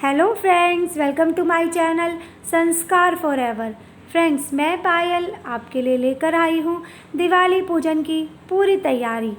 Hello friends, welcome to my channel Sanskar forever. Friends, मैं पायल आपके लिए लेकर आई हूँ दिवाली पूजन की पूरी तैयारी।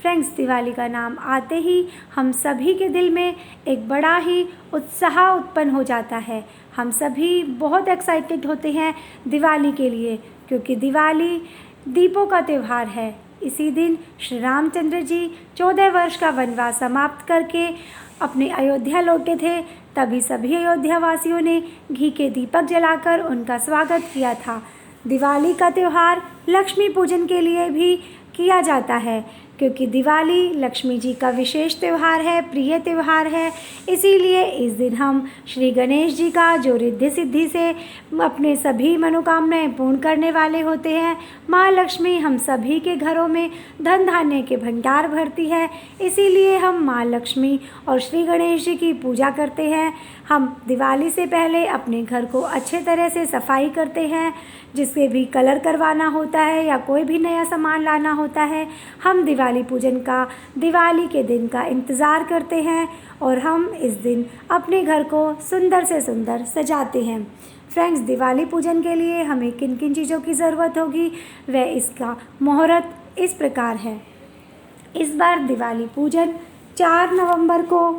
फ्रेंड्स, दिवाली का नाम आते ही हम सभी के दिल में एक बड़ा ही उत्साह उत्पन्न हो जाता है। हम सभी बहुत एक्साइटेड होते हैं दिवाली के लिए, क्योंकि दिवाली दीपों का त्यौहार है। इसी दिन श्री रामचंद्र जी 14 वर्ष का वनवास समाप्त करके अपने अयोध्या लौटे थे। तभी सभी अयोध्या वासियों ने घी के दीपक जलाकर उनका स्वागत किया था। दिवाली का त्यौहार लक्ष्मी पूजन के लिए भी किया जाता है, क्योंकि दिवाली लक्ष्मी जी का विशेष त्यौहार है, प्रिय त्यौहार है। इसीलिए इस दिन हम श्री गणेश जी का, जो रिद्धि सिद्धि से अपने सभी मनोकामनाएं पूर्ण करने वाले होते हैं, माँ लक्ष्मी हम सभी के घरों में धन धान्य के भंडार भरती है। इसीलिए हम माँ लक्ष्मी और श्री गणेश जी की पूजा करते हैं। हम दिवाली से पहले अपने घर को अच्छे तरह से सफाई करते हैं। जिससे भी कलर करवाना होता है या कोई भी नया सामान लाना होता है, हम दिवाली पूजन का, दिवाली के दिन का इंतज़ार करते हैं और हम इस दिन अपने घर को सुंदर से सुंदर सजाते हैं। फ्रेंड्स, दिवाली पूजन के लिए हमें किन किन चीज़ों की ज़रूरत होगी, वह इसका मुहूर्त इस प्रकार है। इस बार दिवाली पूजन 4 नवंबर को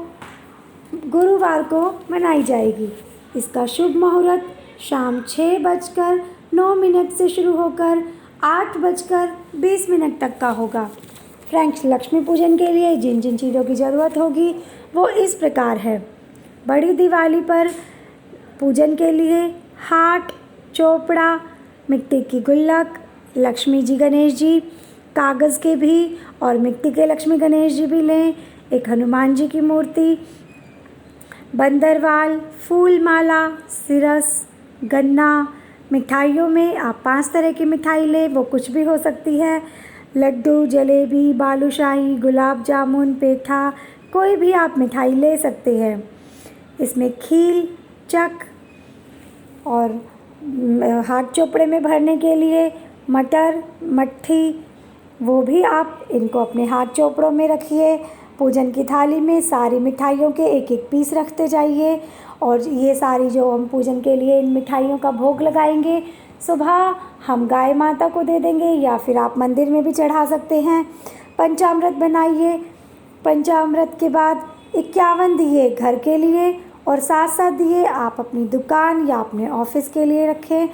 गुरुवार को मनाई जाएगी। इसका शुभ मुहूर्त शाम 6:09 से शुरू होकर 8:20 तक का होगा। फ्रेंड्स, लक्ष्मी पूजन के लिए जिन जिन चीज़ों की ज़रूरत होगी वो इस प्रकार है। बड़ी दिवाली पर पूजन के लिए हाट, चोपड़ा, मिट्टी की गुल्लक, लक्ष्मी जी गणेश जी कागज़ के भी और मिट्टी के लक्ष्मी गणेश जी भी लें। एक हनुमान जी की मूर्ति, बंदरवाल, फूल माला, सिरस, गन्ना। मिठाइयों में आप 5 तरह की मिठाई लें, वो कुछ भी हो सकती है। लड्डू, जलेबी, बालूशाही, गुलाब जामुन, पेठा, कोई भी आप मिठाई ले सकते हैं। इसमें खील, चक और हाथ चोपड़े में भरने के लिए मटर, मट्ठी, वो भी आप इनको अपने हाथ चोपड़ों में रखिए। पूजन की थाली में सारी मिठाइयों के एक एक पीस रखते जाइए और ये सारी जो हम पूजन के लिए इन मिठाइयों का भोग लगाएंगे, सुबह हम गाय माता को दे देंगे या फिर आप मंदिर में भी चढ़ा सकते हैं। पंचामृत बनाइए। पंचामृत के बाद 51 दिए घर के लिए और 7-7 दिए आप अपनी दुकान या अपने ऑफिस के लिए रखें।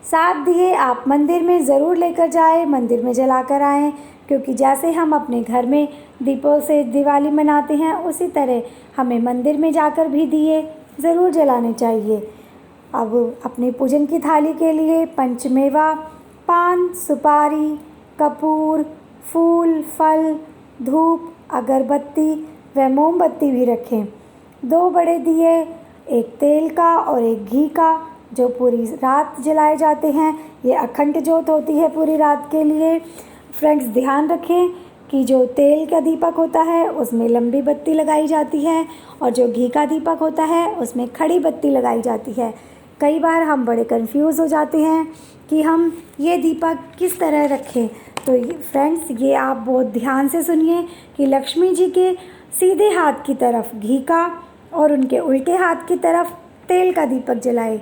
7 दिए आप मंदिर में ज़रूर लेकर जाएं, मंदिर में जला कर आएँ, क्योंकि जैसे हम अपने घर में दीपों से दिवाली मनाते हैं, उसी तरह हमें मंदिर में जाकर भी दिए ज़रूर जलाने चाहिए। अब अपनी पूजन की थाली के लिए पंचमेवा, पान, सुपारी, कपूर, फूल, फल, धूप, अगरबत्ती व मोमबत्ती भी रखें। 2 बड़े दिए, एक तेल का और एक घी का, जो पूरी रात जलाए जाते हैं। ये अखंड ज्योत होती है पूरी रात के लिए। फ्रेंड्स, ध्यान रखें कि जो तेल का दीपक होता है उसमें लंबी बत्ती लगाई जाती है और जो घी का दीपक होता है उसमें खड़ी बत्ती लगाई जाती है। कई बार हम बड़े कंफ्यूज हो जाते हैं कि हम ये दीपक किस तरह रखें। तो फ्रेंड्स, ये आप बहुत ध्यान से सुनिए कि लक्ष्मी जी के सीधे हाथ की तरफ घी का और उनके उल्टे हाथ की तरफ तेल का दीपक जलाएं।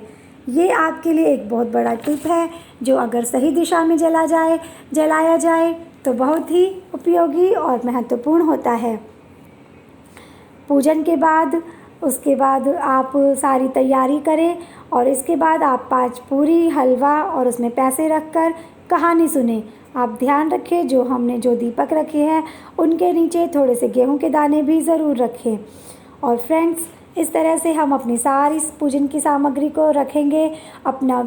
ये आपके लिए एक बहुत बड़ा टिप है, जो अगर सही दिशा में जलाया जाए तो बहुत ही उपयोगी और महत्वपूर्ण होता है। पूजन के बाद उसके बाद आप सारी तैयारी करें और इसके बाद आप 5 पूरी, हलवा और उसमें पैसे रखकर कहानी सुने। आप ध्यान रखें, जो हमने जो दीपक रखे हैं उनके नीचे थोड़े से गेहूं के दाने भी ज़रूर रखें। और फ्रेंड्स, इस तरह से हम अपनी सारी पूजन की सामग्री को रखेंगे, अपना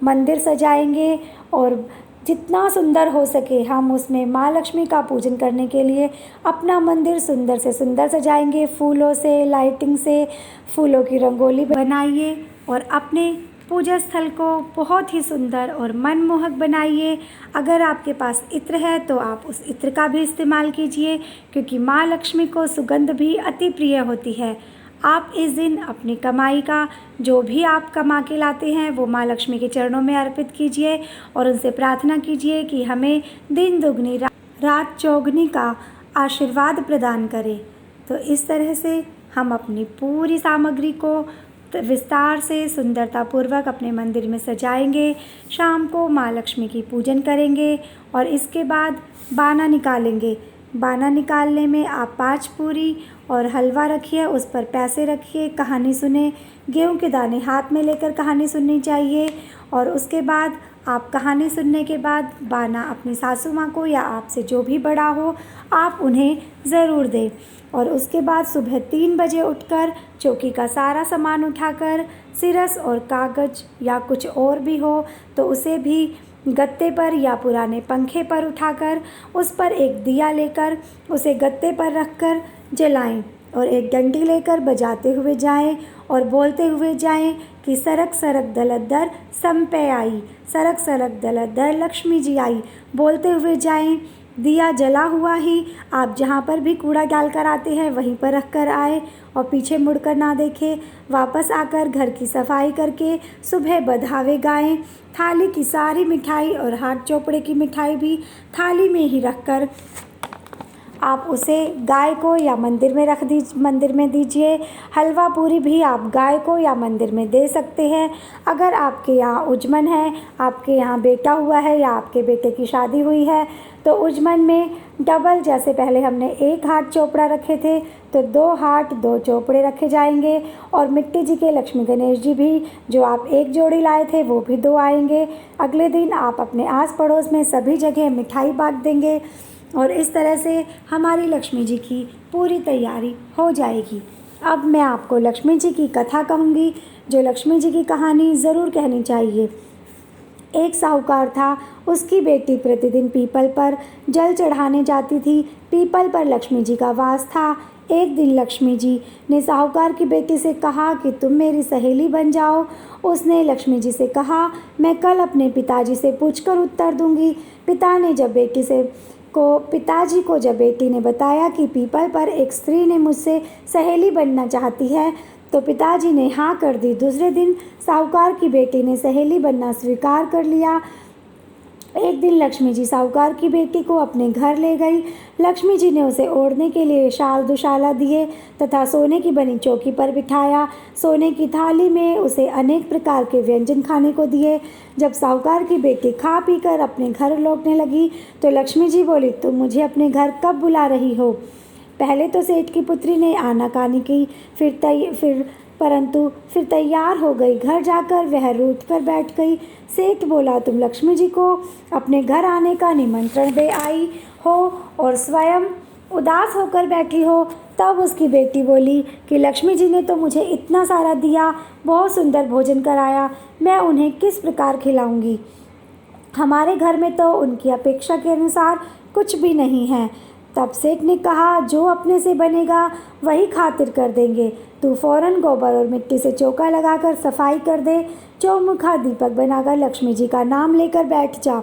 मंदिर सजाएंगे और जितना सुंदर हो सके हम उसमें माँ लक्ष्मी का पूजन करने के लिए अपना मंदिर सुंदर से सुंदर सजाएंगे। फूलों से, लाइटिंग से, फूलों की रंगोली बनाइए और अपने पूजा स्थल को बहुत ही सुंदर और मनमोहक बनाइए। अगर आपके पास इत्र है तो आप उस इत्र का भी इस्तेमाल कीजिए, क्योंकि माँ लक्ष्मी को सुगंध भी अति प्रिय होती है। आप इस दिन अपनी कमाई का जो भी आप कमा के लाते हैं वो माँ लक्ष्मी के चरणों में अर्पित कीजिए और उनसे प्रार्थना कीजिए कि हमें दिन दुगनी रात चौगुनी का आशीर्वाद प्रदान करें। तो इस तरह से हम अपनी पूरी सामग्री को विस्तार से सुंदरतापूर्वक अपने मंदिर में सजाएंगे। शाम को माँ लक्ष्मी की पूजन करेंगे और इसके बाद बाना निकालेंगे। बाना निकालने में आप 5 पूरी और हलवा रखिए, उस पर पैसे रखिए, कहानी सुने। गेहूं के दाने हाथ में लेकर कहानी सुननी चाहिए और उसके बाद आप कहानी सुनने के बाद बाना अपनी सासू माँ को या आपसे जो भी बड़ा हो आप उन्हें ज़रूर दें। और उसके बाद सुबह 3 बजे उठकर चौकी का सारा सामान उठाकर सिरस और कागज़ या कुछ और भी हो तो उसे भी गत्ते पर या पुराने पंखे पर उठाकर उस पर एक दिया लेकर उसे गत्ते पर रखकर जलाएं और एक डंडी लेकर बजाते हुए जाएं और बोलते हुए जाएं कि सरक सरक दलदर संपे आई, सरक सरक दलदर लक्ष्मी जी आई, बोलते हुए जाएं। दिया जला हुआ ही आप जहाँ पर भी कूड़ा डाल कर आते हैं वहीं पर रख कर आए और पीछे मुड़कर ना देखें। वापस आकर घर की सफाई करके सुबह बधावे गाएं। थाली की सारी मिठाई और हाथ चौपड़े की मिठाई भी थाली में ही रखकर आप उसे गाय को या मंदिर में दीजिए। हलवा पूरी भी आप गाय को या मंदिर में दे सकते हैं। अगर आपके यहाँ उजमन है, आपके यहाँ बेटा हुआ है या आपके बेटे की शादी हुई है तो उजमन में डबल, जैसे पहले हमने 1 हाथ चोपड़ा रखे थे तो 2 हाथ 2 चोपड़े रखे जाएंगे। और मिट्टी जी के लक्ष्मी गणेश जी भी जो आप 1 जोड़ी लाए थे वो भी 2 आएंगे। अगले दिन आप अपने आस पड़ोस में सभी जगह मिठाई बांट देंगे और इस तरह से हमारी लक्ष्मी जी की पूरी तैयारी हो जाएगी। अब मैं आपको लक्ष्मी जी की कथा कहूँगी, जो लक्ष्मी जी की कहानी ज़रूर कहनी चाहिए। एक साहूकार था, उसकी बेटी प्रतिदिन पीपल पर जल चढ़ाने जाती थी। पीपल पर लक्ष्मी जी का वास था। एक दिन लक्ष्मी जी ने साहूकार की बेटी से कहा कि तुम मेरी सहेली बन जाओ। उसने लक्ष्मी जी से कहा, मैं कल अपने पिताजी से पूछकर उत्तर दूंगी। पिताजी को जब बेटी ने बताया कि पीपल पर एक स्त्री ने मुझसे सहेली बनना चाहती है तो पिताजी ने हाँ कर दी। दूसरे दिन साहूकार की बेटी ने सहेली बनना स्वीकार कर लिया। एक दिन लक्ष्मी जी साहूकार की बेटी को अपने घर ले गई। लक्ष्मी जी ने उसे ओढ़ने के लिए शाल दुशाला दिए तथा सोने की बनी चौकी पर बिठाया। सोने की थाली में उसे अनेक प्रकार के व्यंजन खाने को दिए। जब साहूकार की बेटी खा पी कर अपने घर लौटने लगी तो लक्ष्मी जी बोली, तुम मुझे अपने घर कब बुला रही हो? पहले तो सेठ की पुत्री ने आनाकानी की, परंतु फिर तैयार हो गई। घर जाकर वह रूठ कर बैठ गई। सेठ बोला, तुम लक्ष्मी जी को अपने घर आने का निमंत्रण दे आई हो और स्वयं उदास होकर बैठी हो। तब उसकी बेटी बोली कि लक्ष्मी जी ने तो मुझे इतना सारा दिया, बहुत सुंदर भोजन कराया, मैं उन्हें किस प्रकार खिलाऊंगी? हमारे घर में तो उनकी अपेक्षा के अनुसार कुछ भी नहीं है। तब सेठ ने कहा, जो अपने से बनेगा वही खातिर कर देंगे। तू फौरन गोबर और मिट्टी से चौका लगाकर सफाई कर दे। चौमुखा दीपक बनाकर लक्ष्मी जी का नाम लेकर बैठ जा।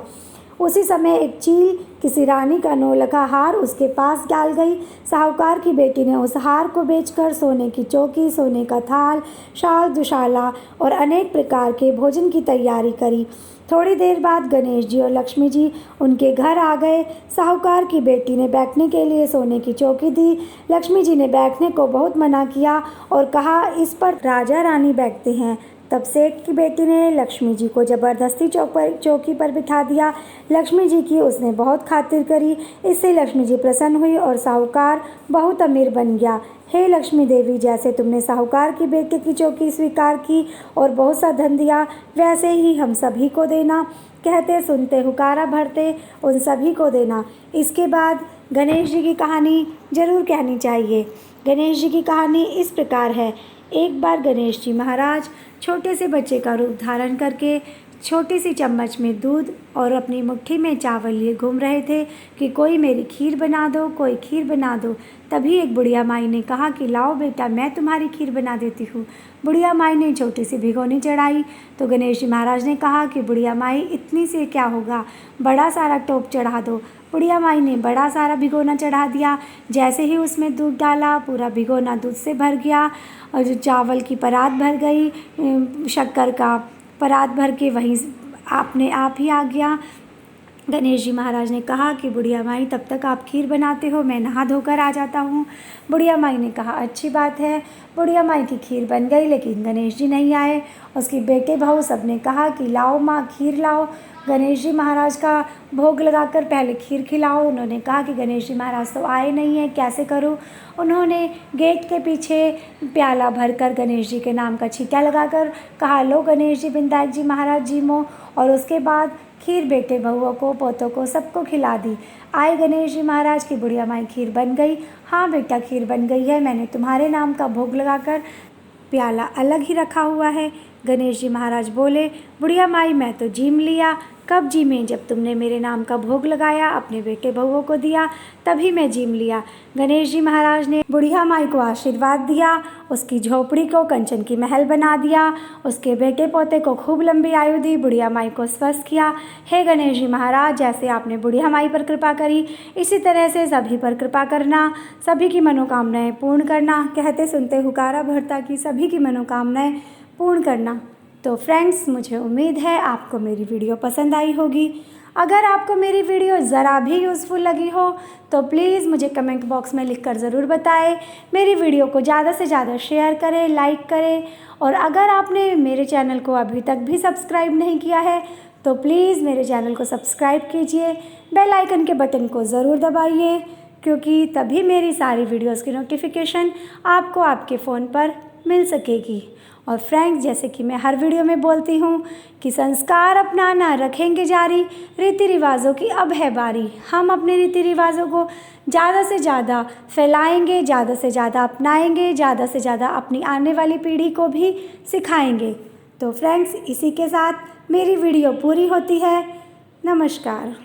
उसी समय एक चील किसी रानी का नौलखा हार उसके पास डाल गई। साहूकार की बेटी ने उस हार को बेचकर सोने की चौकी, सोने का थाल, शाल दुशाला और अनेक प्रकार के भोजन की तैयारी करी। थोड़ी देर बाद गणेश जी और लक्ष्मी जी उनके घर आ गए। साहूकार की बेटी ने बैठने के लिए सोने की चौकी दी। लक्ष्मी जी ने बैठने को बहुत मना किया और कहा, इस पर राजा रानी बैठते हैं। तब सेठ की बेटी ने लक्ष्मी जी को ज़बरदस्ती चौकी पर बिठा दिया। लक्ष्मी जी की उसने बहुत खातिर करी। इससे लक्ष्मी जी प्रसन्न हुई और साहूकार बहुत अमीर बन गया। हे लक्ष्मी देवी, जैसे तुमने साहूकार की बेटी की चौकी स्वीकार की और बहुत सा धन दिया, वैसे ही हम सभी को देना। कहते सुनते हुकारा भरते उन सभी को देना। इसके बाद गणेश जी की कहानी ज़रूर कहनी चाहिए। गणेश जी की कहानी इस प्रकार है। एक बार गणेश जी महाराज छोटे से बच्चे का रूप धारण करके छोटी सी चम्मच में दूध और अपनी मुट्ठी में चावल लिए घूम रहे थे कि कोई मेरी खीर बना दो, कोई खीर बना दो। तभी एक बुढ़िया माई ने कहा कि लाओ बेटा, मैं तुम्हारी खीर बना देती हूँ। बुढ़िया माई ने छोटी सी भिगोनी चढ़ाई तो गणेश जी महाराज ने कहा कि बुढ़िया माई, इतनी से क्या होगा, बड़ा सारा टोप चढ़ा दो। बुढ़िया माई ने बड़ा सारा भिगोना चढ़ा दिया। जैसे ही उसमें दूध डाला, पूरा भिगोना दूध से भर गया और जो चावल की परात भर गई, शक्कर का परात भर के वहीं अपने आप ही आ गया। गणेश जी महाराज ने कहा कि बुढ़िया माई तब तक आप खीर बनाते हो, मैं नहा धोकर आ जाता हूँ। बुढ़िया माई ने कहा अच्छी बात है। बुढ़िया माई की खीर बन गई, लेकिन गणेश जी नहीं आए। उसके बेटे बहू सब ने कहा कि लाओ माँ खीर लाओ, गणेश जी महाराज का भोग लगाकर पहले खीर खिलाओ। उन्होंने कहा कि गणेश जी महाराज तो आए नहीं हैं, कैसे करूँ। उन्होंने गेट के पीछे प्याला भरकर गणेश जी के नाम का छींटा लगाकर कहा, लो गणेश जी, विनायक जी महाराज जी मो। और उसके बाद खीर बेटे बहुओं को, पोतों को, सबको खिला दी। आए गणेश जी महाराज की बुढ़िया माई खीर बन गई। हाँ बेटा खीर बन गई है, मैंने तुम्हारे नाम का भोग लगाकर प्याला अलग ही रखा हुआ है। गणेश जी महाराज बोले, बुढ़िया माई मैं तो जीम लिया। कब जीमे? जब तुमने मेरे नाम का भोग लगाया, अपने बेटे बहुओं को दिया, तभी मैं जीम लिया। गणेश जी महाराज ने बुढ़िया माई को आशीर्वाद दिया, उसकी झोपड़ी को कंचन की महल बना दिया, उसके बेटे पोते को खूब लंबी आयु दी, बुढ़िया माई को स्वस्थ किया। हे गणेश जी महाराज, जैसे आपने बुढ़िया माई पर कृपा करी, इसी तरह से सभी पर कृपा करना, सभी की मनोकामनाएं पूर्ण करना। कहते सुनते हुकारा भरता की सभी की मनोकामनाएं पूर्ण करना। तो फ्रेंड्स, मुझे उम्मीद है आपको मेरी वीडियो पसंद आई होगी। अगर आपको मेरी वीडियो ज़रा भी यूज़फुल लगी हो तो प्लीज़ मुझे कमेंट बॉक्स में लिखकर ज़रूर बताएं। मेरी वीडियो को ज़्यादा से ज़्यादा शेयर करें, लाइक करें। और अगर आपने मेरे चैनल को अभी तक भी सब्सक्राइब नहीं किया है तो प्लीज़ मेरे चैनल को सब्सक्राइब कीजिए, बेल आइकन के बटन को ज़रूर दबाइए, क्योंकि तभी मेरी सारी वीडियोस की नोटिफिकेशन आपको आपके फ़ोन पर मिल सकेगी। और फ्रेंड्स, जैसे कि मैं हर वीडियो में बोलती हूँ कि संस्कार अपनाना रखेंगे जारी, रीति रिवाज़ों की अब है बारी। हम अपने रीति रिवाज़ों को ज़्यादा से ज़्यादा फैलाएंगे, ज़्यादा से ज़्यादा अपनाएंगे, ज़्यादा से ज़्यादा अपनी आने वाली पीढ़ी को भी सिखाएंगे। तो फ्रेंड्स, इसी के साथ मेरी वीडियो पूरी होती है। नमस्कार।